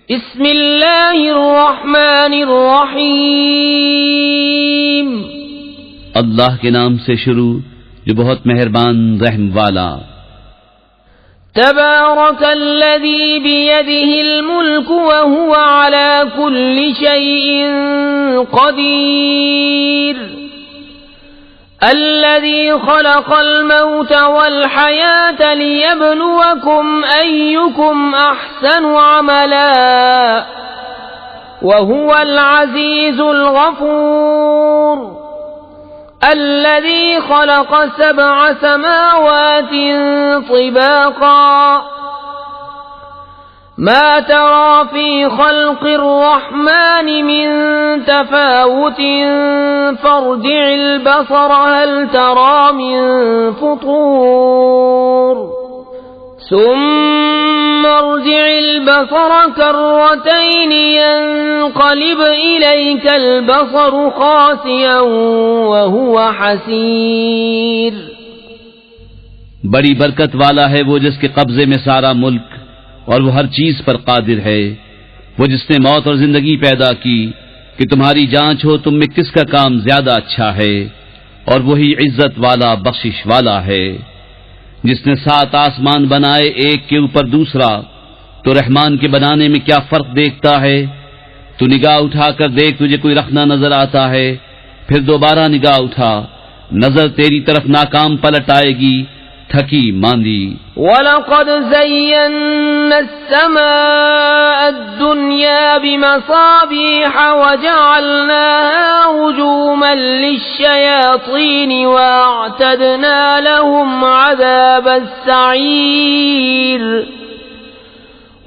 بسم اللہ الرحمن الرحیم، اللہ کے نام سے شروع جو بہت مہربان رحم والا۔ تبارک الذی بیدہ الملک وہو علی کل شیء قدیر، الذي خلق الموت والحياة ليبلوكم أيكم أحسن عملا وهو العزيز الغفور، الذي خلق 7 سماوات طباقا ما ترى في خلق الرحمن من تفاوت فارجع البصر هل ترى من فطور ثم ارجع البصر كرتين ينقلب إليك البصر خاسئا وهو حسير۔ بڑی برکت والا ہے وہ جس کے قبضے میں سارا ملک اور وہ ہر چیز پر قادر ہے، وہ جس نے موت اور زندگی پیدا کی کہ تمہاری جانچ ہو تم میں کس کا کام زیادہ اچھا ہے، اور وہی عزت والا بخشش والا ہے۔ جس نے 7 آسمان بنائے ایک کے اوپر دوسرا، تو رحمان کے بنانے میں کیا فرق دیکھتا ہے؟ تو نگاہ اٹھا کر دیکھ تجھے کوئی رخنہ نظر آتا ہے، پھر دوبارہ نگاہ اٹھا، نظر تیری طرف ناکام پلٹ آئے گی، تھکی ماندی۔ وَلَقَدْ زَيَّنَّا السَّمَاءَ الدُّنْيَا بِمَصَابِيحَ وَجَعَلْنَاهَا رُجُومًا لِلشَّيَاطِينِ وَأَعْتَدْنَا لَهُمْ عَذَابَ السَّعِيرِ،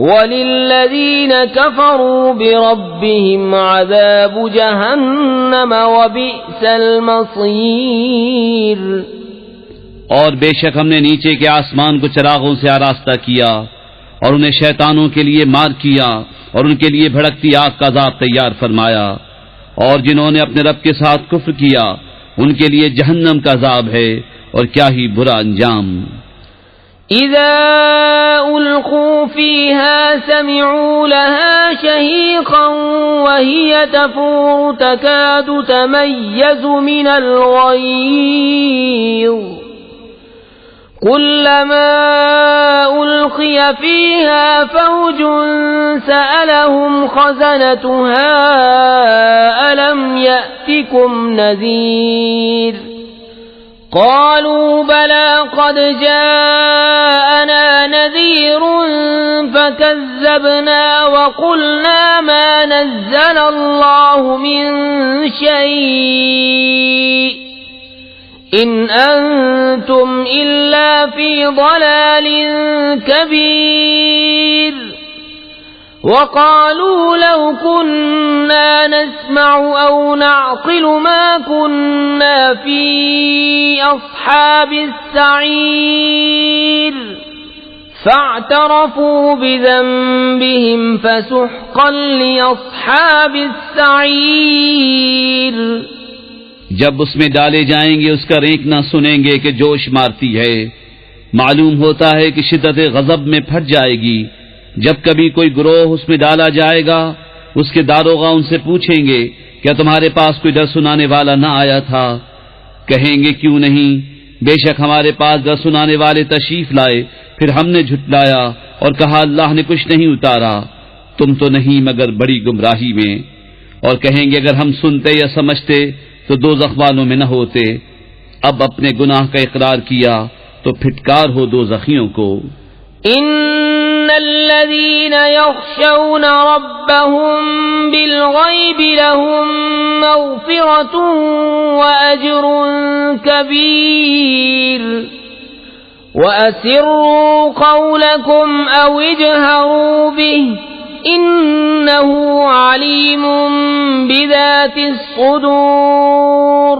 وَلِلَّذِينَ كَفَرُوا بِرَبِّهِمْ عَذَابُ جَهَنَّمَ وَبِئْسَ الْمَصِيرُ۔ اور بے شک ہم نے نیچے کے آسمان کو چراغوں سے آراستہ کیا اور انہیں شیطانوں کے لیے مار کیا اور ان کے لیے بھڑکتی آگ کا عذاب تیار فرمایا، اور جنہوں نے اپنے رب کے ساتھ کفر کیا ان کے لیے جہنم کا عذاب ہے اور کیا ہی برا انجام۔ اذا القوا فيها سمعوا لها شهيقا وهي تفور تكاد تميز من الغيظ، كلما ألقي فيها فوج سألهم خزنتها ألم يأتكم نذير، قالوا بلى قد جاءنا نذير فكذبنا وقلنا ما نزل الله من شيء إن أنتم إلا في ضلال كبير، وقالوا لو كنا نسمع أو نعقل ما كنا في أصحاب السعير، فاعترفوا بذنبهم فسحقا لأصحاب السعير۔ جب اس میں ڈالے جائیں گے اس کا رینکنا سنیں گے کہ جوش مارتی ہے، معلوم ہوتا ہے کہ شدت غضب میں پھٹ جائے گی۔ جب کبھی کوئی گروہ اس میں ڈالا جائے گا اس کے داروغہ ان سے پوچھیں گے کیا تمہارے پاس کوئی ڈر سنانے والا نہ آیا تھا؟ کہیں گے کیوں نہیں، بے شک ہمارے پاس ڈر سنانے والے تشریف لائے، پھر ہم نے جھٹلایا اور کہا اللہ نے کچھ نہیں اتارا، تم تو نہیں مگر بڑی گمراہی میں۔ اور کہیں گے اگر ہم سنتے یا سمجھتے تو دوزخ والوں میں نہ ہوتے، اب اپنے گناہ کا اقرار کیا تو پھٹکار ہو دوزخیوں کو۔ ان الذين يخشون ربهم بالغيب لهم مغفرة واجر كبير، واسروا قولكم او اجهروا به إنه عليم بذات الصدور،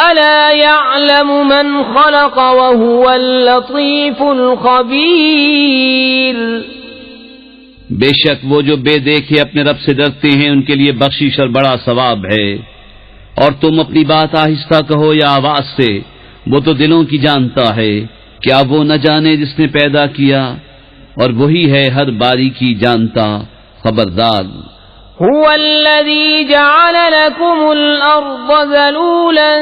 ألا يعلم من خلق وهو اللطيف الخبير۔ بے شک وہ جو بے دیکھے اپنے رب سے ڈرتے ہیں ان کے لیے بخشش اور بڑا ثواب ہے۔ اور تم اپنی بات آہستہ کہو یا آواز سے، وہ تو دلوں کی جانتا ہے، کیا وہ نہ جانے جس نے پیدا کیا، اور وہی ہے ہر باریکی جانتا خبردار هو الذي جعل لكم الأرض ذلولا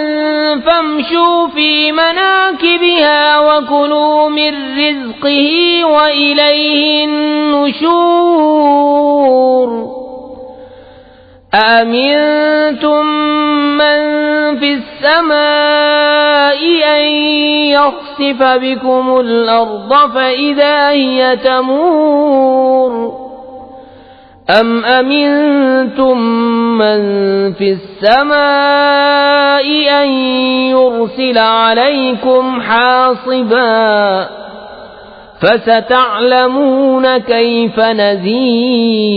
فامشوا في مناكبها وكلوا من رزقه وإليه النشور أأمنتم من في السماء أن يخسف بكم الأرض فإذا هي تمور أم أمنتم من في السماء أن يرسل عليكم حاصبا فستعلمون كيف نذير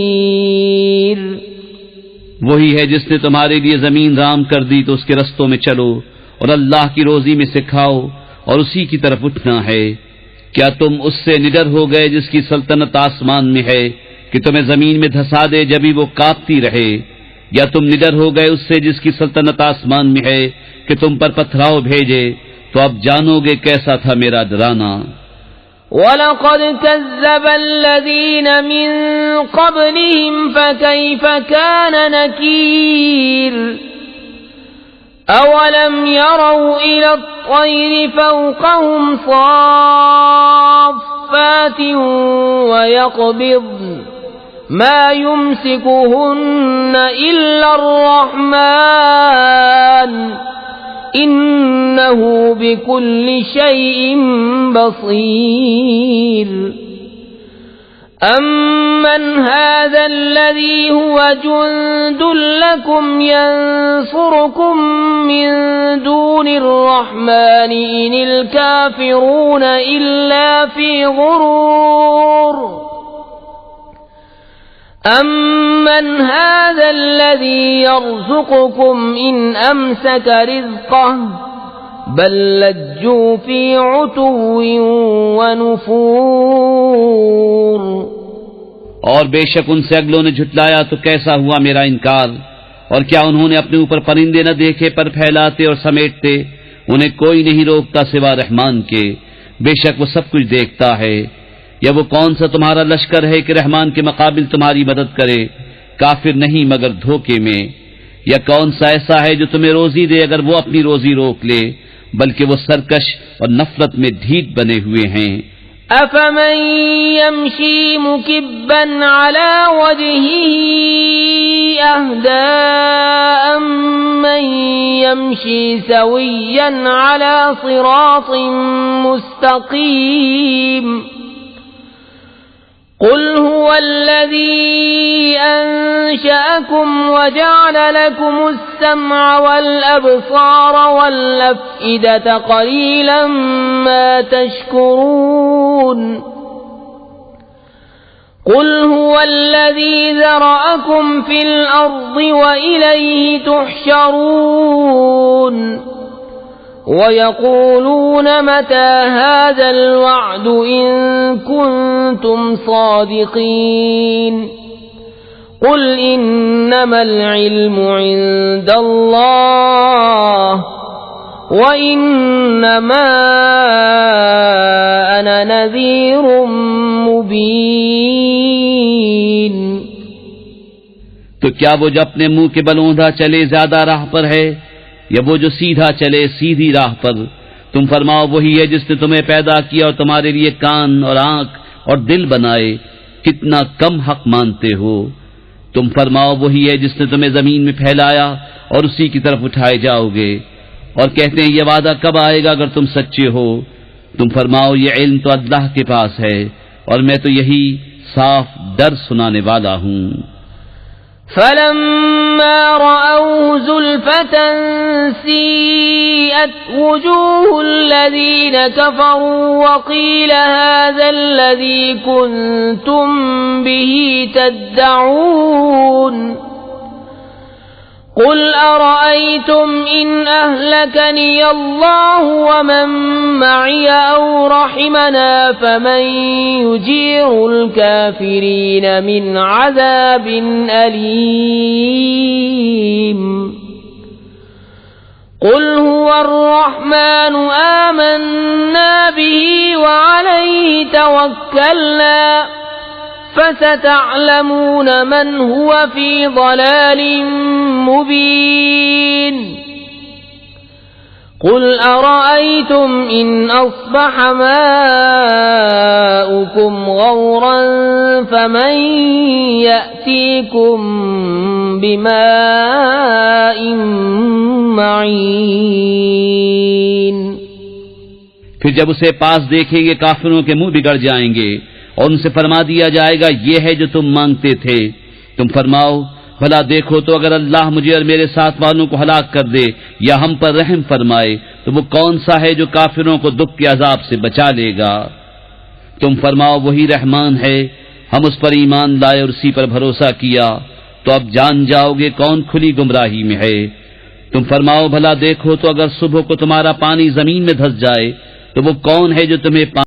وہی ہے جس نے تمہارے لیے زمین رام کر دی تو اس کے رستوں میں چلو اور اللہ کی روزی میں سے کھاؤ اور اسی کی طرف اٹھنا ہے۔ کیا تم اس سے نڈر ہو گئے جس کی سلطنت آسمان میں ہے کہ تمہیں زمین میں دھسا دے جبھی وہ کانپتی رہے، یا تم نڈر ہو گئے اس سے جس کی سلطنت آسمان میں ہے کہ تم پر پتھراؤ بھیجے؟ تو اب جانو گے کیسا تھا میرا ڈرانا۔ وَلَقَدْ كَذَّبَ الَّذِينَ مِن قَبْلِهِمْ فَكَيْفَ كَانَ نَكِيرِ أَوَلَمْ يَرَوْا إِلَى الطَّيْرِ فَوْقَهُمْ صَافَّاتٍ وَيَقْبِضْنَ مَا يُمْسِكُهُنَّ إِلَّا الرَّحْمَنُ إِنَّهُ بِكُلِّ شَيْءٍ بَصِيرٌ أَمَّنْ هَذَا الَّذِي هُوَ جُندٌ لَكُمْ يَنصُرُكُم مِّن دُونِ الرَّحْمَنِ إِنِ الْكَافِرُونَ إِلَّا فِي غُرُورٍ أَمَّنْ هَذَا الَّذِي يَرْزُقُكُمْ إِنْ أَمْسَكَ رِزْقَهُ بَل لَّجُّوا فِي عُتُوٍّ وَنُفُورٍ اور بے شک ان سے اگلوں نے جھٹلایا تو کیسا ہوا میرا انکار، اور کیا انہوں نے اپنے اوپر پرندے نہ دیکھے پر پھیلاتے اور سمیٹتے؟ انہیں کوئی نہیں روکتا سوا رحمان کے، بے شک وہ سب کچھ دیکھتا ہے۔ یا وہ کون سا تمہارا لشکر ہے کہ رحمان کے مقابل تمہاری مدد کرے؟ کافر نہیں مگر دھوکے میں۔ یا کون سا ایسا ہے جو تمہیں روزی دے اگر وہ اپنی روزی روک لے؟ بلکہ وہ سرکش اور نفرت میں ڈھیٹ بنے ہوئے ہیں۔ أَفَمَن يَمْشِي مُكِبًّا عَلَى وَجْهِهِ أَهْدَىٰ أَمَّن يَمْشِي سَوِيًّا عَلَى صِرَاطٍ مُّسْتَقِيمٍ قُلْ هُوَ الَّذِي أَنشَأَكُمْ وَجَعَلَ لَكُمُ السَّمْعَ وَالْأَبْصَارَ وَالْأَفْئِدَةَ قَلِيلًا مَا تَشْكُرُونَ قُلْ هُوَ الَّذِي ذَرَأَكُمْ فِي الْأَرْضِ وَإِلَيْهِ تُحْشَرُونَ وَيَقُولُونَ مَتَى هَذَا الْوَعْدُ إِن كُنتُمْ صَادِقِينَ قُلْ إِنَّمَا الْعِلْمُ عِندَ اللَّهِ وَإِنَّمَا أَنَا نَذِيرٌ مُبِينٌ۔ تو کیا وہ جو اپنے منہ کے بل اوندھا چلے زیادہ راہ پر ہے، یا وہ جو سیدھا چلے سیدھی راہ پر؟ تم فرماؤ وہی ہے جس نے تمہیں پیدا کیا اور تمہارے لیے کان اور آنکھ اور دل بنائے، کتنا کم حق مانتے ہو۔ تم فرماؤ وہی ہے جس نے تمہیں زمین میں پھیلایا اور اسی کی طرف اٹھائے جاؤ گے، اور کہتے ہیں یہ وعدہ کب آئے گا اگر تم سچے ہو؟ تم فرماؤ یہ علم تو اللہ کے پاس ہے اور میں تو یہی صاف ڈر سنانے والا ہوں۔ فَلَمَّا رَأَوْهُ زُلْفَةً سِيئَتْ وُجُوهُ الَّذِينَ كَفَرُوا وَقِيلَ هَذَا الَّذِي كُنتُم بِهِ تَدَّعُونَ قُلْ أَرَأَيْتُمْ إِنْ أَهْلَكَنِيَ اللَّهُ وَمَن مَّعِيَ أَوْ رَحِمَنَا فَمَن يُجِيرُ الْكَافِرِينَ مِنْ عَذَابٍ أَلِيمٍ قُلْ هُوَ الرَّحْمَنُ آمَنَّا بِهِ وَعَلَيْهِ تَوَكَّلْنَا فستعلمون من هو في ضلال مبين قل أرأيتم إن أصبح ماؤكم غورا فمن يأتيكم بماء معين پھر جب اسے پاس دیکھیں گے کافروں کے منہ بگڑ جائیں گے اور ان سے فرما دیا جائے گا یہ ہے جو تم مانگتے تھے. تم فرماؤ بھلا دیکھو تو اگر اللہ مجھے اور میرے ساتھ والوں کو ہلاک کر دے یا ہم پر رحم فرمائے تو وہ کون سا ہے جو کافروں کو دکھ کے عذاب سے بچا لے گا. تم فرماؤ وہی رحمان ہے، ہم اس پر ایمان لائے اور اسی پر بھروسہ کیا تو اب جان جاؤ گے کون کھلی گمراہی میں ہے. تم فرماؤ بھلا دیکھو تو اگر صبح کو تمہارا پانی زمین میں دھس جائے تو وہ کون ہے جو تمہیں